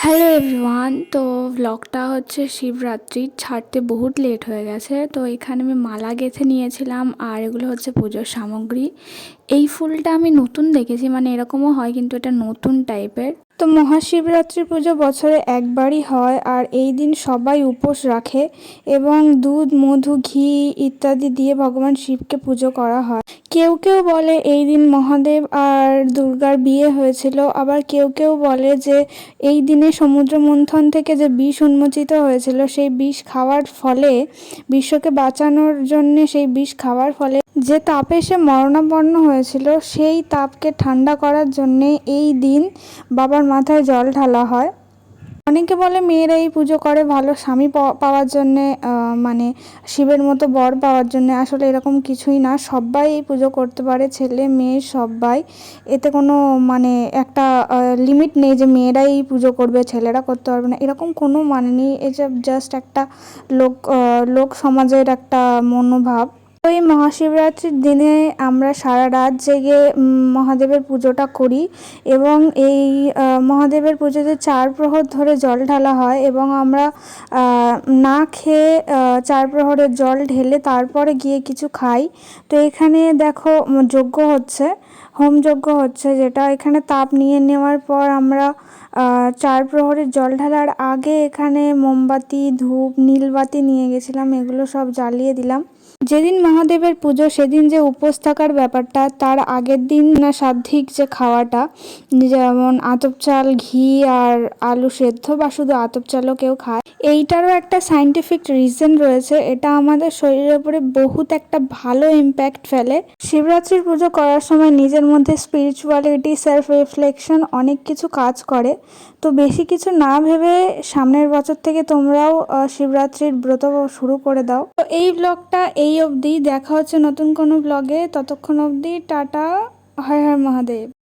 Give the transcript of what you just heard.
Hello everyone. তো ব্লগটা হচ্ছে শিবরাত্রির ছাড়তে বহুত লেট হয়ে গেছে। তো এখানে আমি মালা গেঁথে নিয়েছিলাম, আর এগুলো হচ্ছে পুজোর সামগ্রী। এই ফুলটা আমি নতুন দেখেছি, মানে এরকমও হয় কিন্তু এটা নতুন টাইপের। তো মহাশিবরাত্রি পুজো বছরে একবারই হয়, আর এই দিন সবাই উপোস রাখে এবং দুধ, মধু, ঘি ইত্যাদি দিয়ে ভগবান শিবকে পুজো করা হয়। কেউ কেউ বলে এই দিন মহাদেব আর দুর্গার বিয়ে হয়েছিল, আবার কেউ কেউ বলে যে এই দিনে সমুদ্র মন্থন থেকে যে বিষ উন্মোচিত হয়েছিল, সেই বিষ খাওয়ার ফলে, বিশ্বকে বাঁচানোর জন্যে সেই বিষ খাওয়ার ফলে যে তাপে সে মরণাপন্ন হয়েছিল, সেই তাপকে ঠান্ডা করার জন্যে এই দিন বাবার মাথায় জল ঢালা হয়। অনেকে বলে মেয়েরা এই পুজো করে ভালো স্বামী পাওয়ার জন্যে, মানে শিবের মতো বর পাওয়ার জন্যে। আসলে এরকম কিছুই না, সবাই এই পুজো করতে পারে, ছেলে মেয়ে সবাই। এতে কোনো মানে একটা লিমিট নেই যে মেয়েরাই এই পুজো করবে, ছেলেরা করতে পারবে না, এরকম কোনো মানে নেই। এটা জাস্ট একটা লোক সমাজের একটা মনোভাব। তো এই মহাশিবরাত্রির দিনে আমরা সারা রাত জেগে মহাদেবের পুজোটা করি এবং এই মহাদেবের পুজোতে 4 প্রহর ধরে জল ঢালা হয় এবং আমরা না খেয়ে 4 প্রহরের জল ঢেলে তারপরে গিয়ে কিছু খাই। তো এখানে দেখো যজ্ঞ হচ্ছে, হোমযজ্ঞ হচ্ছে, যেটা এখানে তাপ নিয়ে নেওয়ার পর আমরা 4 প্রহরের জল ঢালার আগে এখানে মোমবাতি, ধূপ, নীলবাতি নিয়ে গেছিলাম, এগুলো সব জ্বালিয়ে দিলাম। যেদিন মহাদেবের পুজো সেদিন যে উপোস থাকার ব্যাপারটা, তার আগের দিন না সাত্ত্বিক যে খাওয়াটা, যেমন আতপ চাল, ঘি আর আলু সেদ্ধ, বা শুধু আতপ চালও কেউ খায়, এইটারও একটা সাইন্টিফিক রিজন রয়েছে। এটা আমাদের শরীরের উপরে বহুত একটা ভালো ইম্প্যাক্ট ফেলে। শিবরাত্রির পুজো করার সময় নিজের মধ্যে স্পিরিচুয়ালিটি, সেলফ রিফ্লেকশন অনেক কিছু কাজ করে। তো বেশি কিছু না ভেবে সামনের বছর থেকে তোমরাও শিবরাত্রির ব্রত শুরু করে দাও। তো এই ব্লগটা এই অবধি, দেখা হচ্ছে নতুন কোনো ব্লগে। ততক্ষণ অবধি টাটা, হর হর মহাদেব।